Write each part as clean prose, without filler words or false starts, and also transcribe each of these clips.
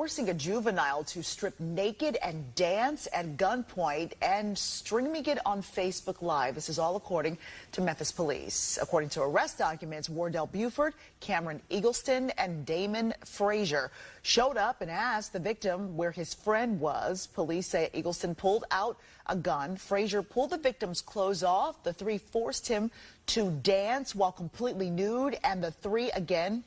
forcing a juvenile to strip naked and dance at gunpoint and streaming it on Facebook Live. This is all according to Memphis police. According to arrest documents, Wardell Buford, Cameron Eagleston, and Damon Frazier showed up and asked the victim where his friend was. Police say Eagleston pulled out a gun. Frazier pulled the victim's clothes off. The three forced him to dance while completely nude, and the three again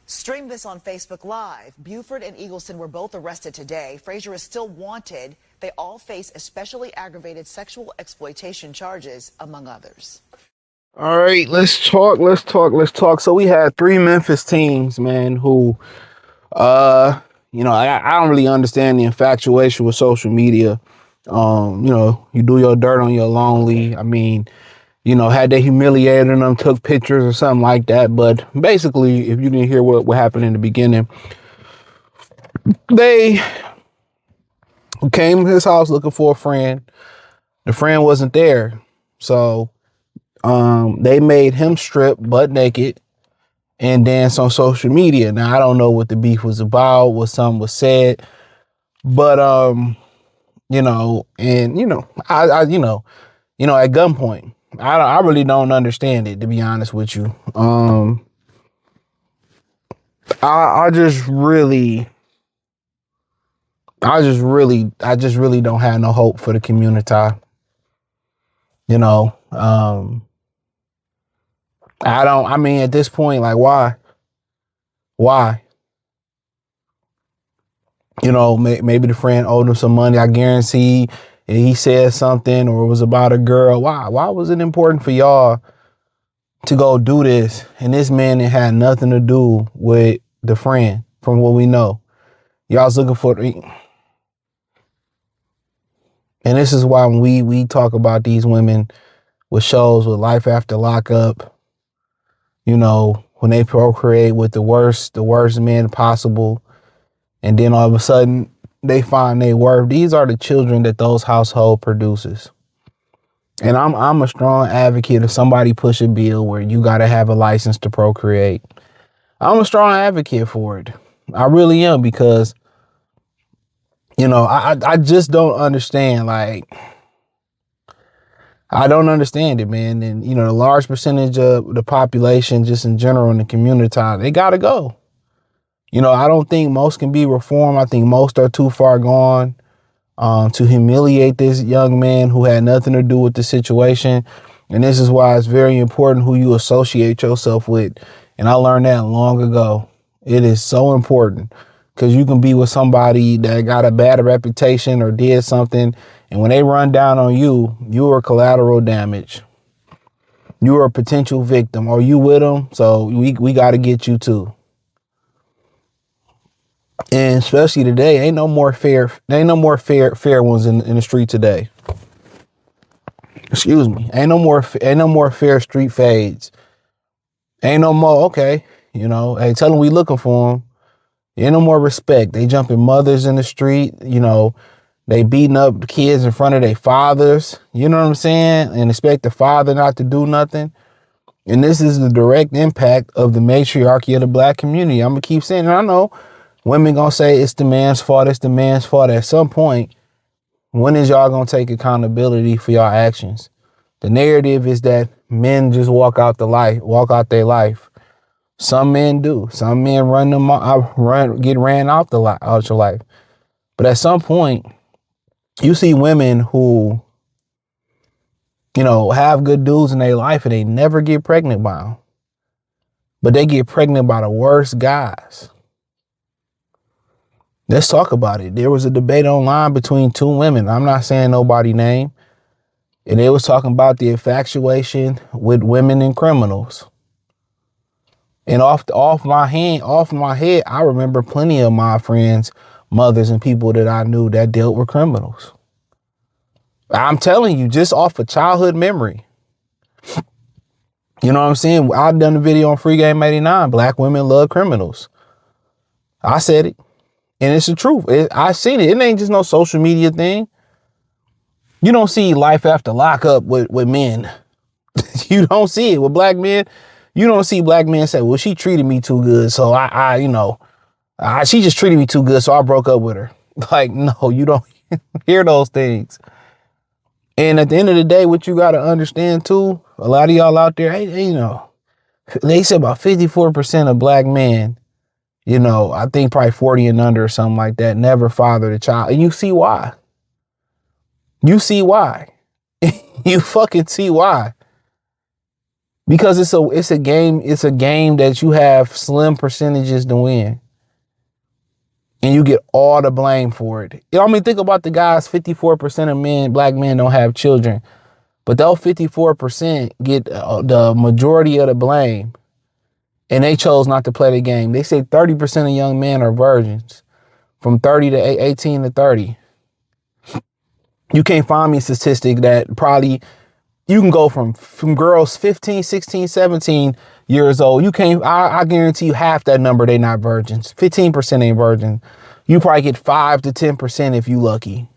streamed this on Facebook Live. Buford and Eagleston were both arrested today. Frazier is still wanted. They all face especially aggravated sexual exploitation charges, among others. All right, let's talk. So we had three Memphis teams, man, who, I don't really understand the infatuation with social media. You do your dirt on your lonely. I mean, had they humiliated them, took pictures or something like that. But basically, if you didn't hear what happened in the beginning, they came to his house looking for a friend. The friend wasn't there. So they made him strip butt naked and dance on social media. Now, I don't know what the beef was about, what something was said, but, at gunpoint. I really don't understand it, to be honest with you. I just really don't have no hope for the community. At this point, like, why? Maybe the friend owed him some money. I guarantee he said something or it was about a girl. Why was it important for y'all to go do this? And this man that had nothing to do with the friend, from what we know. Y'all's looking for, and this is why when we talk about these women with shows with Life After Lockup, when they procreate with the worst men possible, and then all of a sudden they find their worth. These are the children that those household produces. And I'm a strong advocate if somebody push a bill where you got to have a license to procreate. I'm a strong advocate for it. I really am, because, I just don't understand. Like, I don't understand it, man. And, the large percentage of the population just in general in the community, they got to go. I don't think most can be reformed. I think most are too far gone to humiliate this young man who had nothing to do with the situation. And this is why it's very important who you associate yourself with. And I learned that long ago. It is so important, because you can be with somebody that got a bad reputation or did something, and when they run down on you, you are collateral damage. You are a potential victim. Or you with them, so we got to get you too. And especially today, ain't no more fair ones in the street today. Excuse me. Ain't no more fair street fades. Ain't no more, okay, hey, tell them we looking for them. Ain't no more respect. They jumping mothers in the street, they beating up the kids in front of their fathers, you know what I'm saying? And expect the father not to do nothing. And this is the direct impact of the matriarchy of the black community. I'm gonna keep saying it. I know women gonna say it's the man's fault. At some point, when is y'all gonna take accountability for y'all actions? The narrative is that men just walk out their life. Some men do. Some men get ran out your life. But at some point, you see women who, have good dudes in their life and they never get pregnant by them. But they get pregnant by the worst guys. Let's talk about it. There was a debate online between two women. I'm not saying nobody's name. And they was talking about the infatuation with women and criminals. And off my head, I remember plenty of my friends, mothers, and people that I knew that dealt with criminals. I'm telling you, just off of childhood memory. You know what I'm saying? I've done a video on Free Game 89. Black women love criminals. I said it. And it's the truth. I seen it. It ain't just no social media thing. You don't see Life After Lockup with men. You don't see it with black men. You don't see black men say, well, she treated me too good, so I She just treated me too good, so I broke up with her. Like, no, you don't hear those things. And at the end of the day, what you got to understand too, a lot of y'all out there, hey, they said about 54% of black men, I think probably 40 and under or something like that, never fathered a child. And you see why. You see why. You fucking see why. Because it's a game that you have slim percentages to win. And you get all the blame for it. Think about the guys, 54% of black men don't have children. But those 54% get the majority of the blame. And they chose not to play the game. They say 30% of young men are virgins from 18 to 30. You can't find me a statistic that probably you can go from girls 15, 16, 17 years old. You can't, I guarantee you half that number, they not virgins. 15% ain't virgin. You probably get 5 to 10% if you lucky.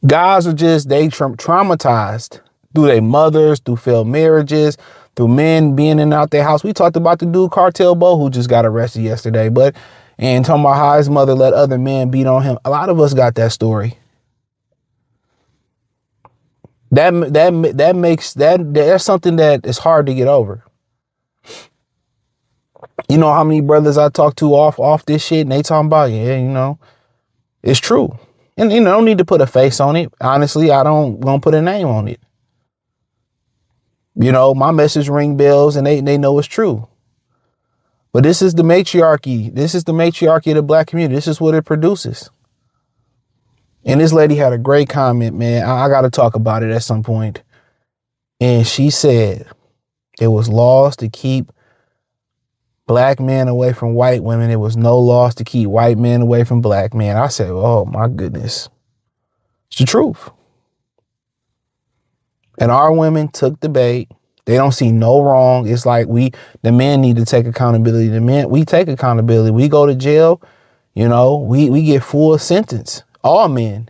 Guys are just, they traumatized through their mothers, through failed marriages, through men being in and out their house. We talked about the dude Cartel Bo who just got arrested yesterday, and talking about how his mother let other men beat on him. A lot of us got that story. That's something that is hard to get over. You know how many brothers I talk to off this shit and they talking about, it's true. And, don't need to put a face on it. Honestly, I don't want to put a name on it. My message ring bells and they know it's true. But this is the matriarchy. This is the matriarchy of the black community. This is what it produces. And this lady had a great comment, man. I got to talk about it at some point. And she said it was laws to keep black men away from white women. It was no laws to keep white men away from black men. I said, oh, my goodness. It's the truth. And our women took the bait. They don't see no wrong. It's like the men need to take accountability. The men, we take accountability. We go to jail, we get full sentence. All men,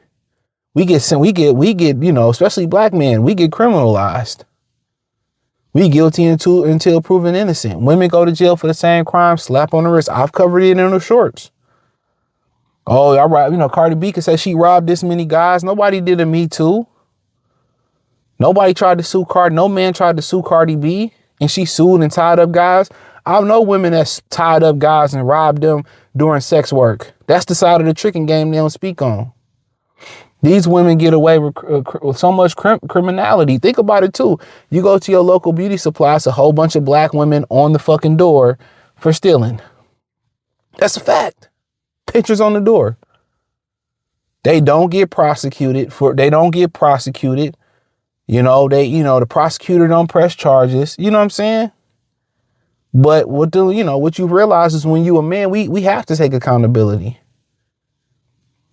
we get, especially black men, we get criminalized. We guilty until proven innocent. Women go to jail for the same crime, slap on the wrist. I've covered it in the shorts. Oh, all right. Cardi B could say she robbed this many guys. Nobody did a Me Too. Nobody tried to sue Cardi. No man tried to sue Cardi B, and she sued and tied up guys. I know women that's tied up guys and robbed them during sex work. That's the side of the tricking game they don't speak on. These women get away with so much criminality. Think about it, too. You go to your local beauty supply, it's a whole bunch of black women on the fucking door for stealing. That's a fact. Pictures on the door. They don't get prosecuted. The prosecutor don't press charges. You know what I'm saying? But what you realize is when you a man, we have to take accountability.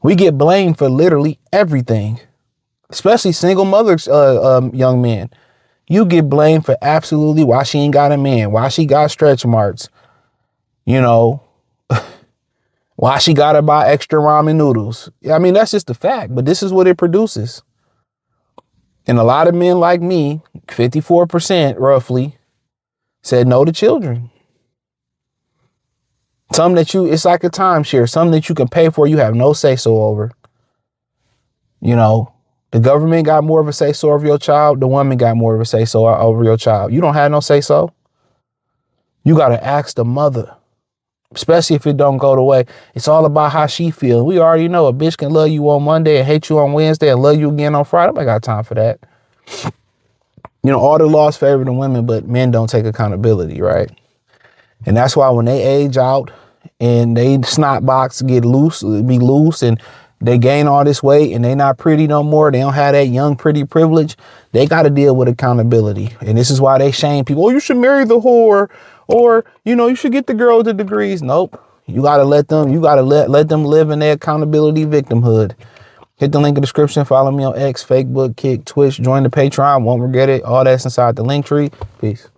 We get blamed for literally everything, especially single mothers, young men. You get blamed for absolutely why she ain't got a man, why she got stretch marks, why she got to buy extra ramen noodles. I mean, that's just a fact, but this is what it produces. And a lot of men like me, 54% roughly, said no to children. Something that it's like a timeshare, something that you can pay for, you have no say-so over. The government got more of a say-so over your child. The woman got more of a say-so over your child. You don't have no say-so. You got to ask the mother, especially if it don't go the way. It's all about how she feels. We already know a bitch can love you on Monday and hate you on Wednesday and love you again on Friday. I got time for that. All the laws favor the women, but men don't take accountability, right? And that's why when they age out and they snot box be loose and they gain all this weight and they not pretty no more, they don't have that young pretty privilege, they got to deal with accountability. And this is why they shame people. Oh, you should marry the whore, or, you should get the girl with the degrees. Nope. You got to let them live in their accountability victimhood. Hit the link in the description. Follow me on X, Facebook, Kick, Twitch. Join the Patreon. Won't regret it. All that's inside the link tree. Peace.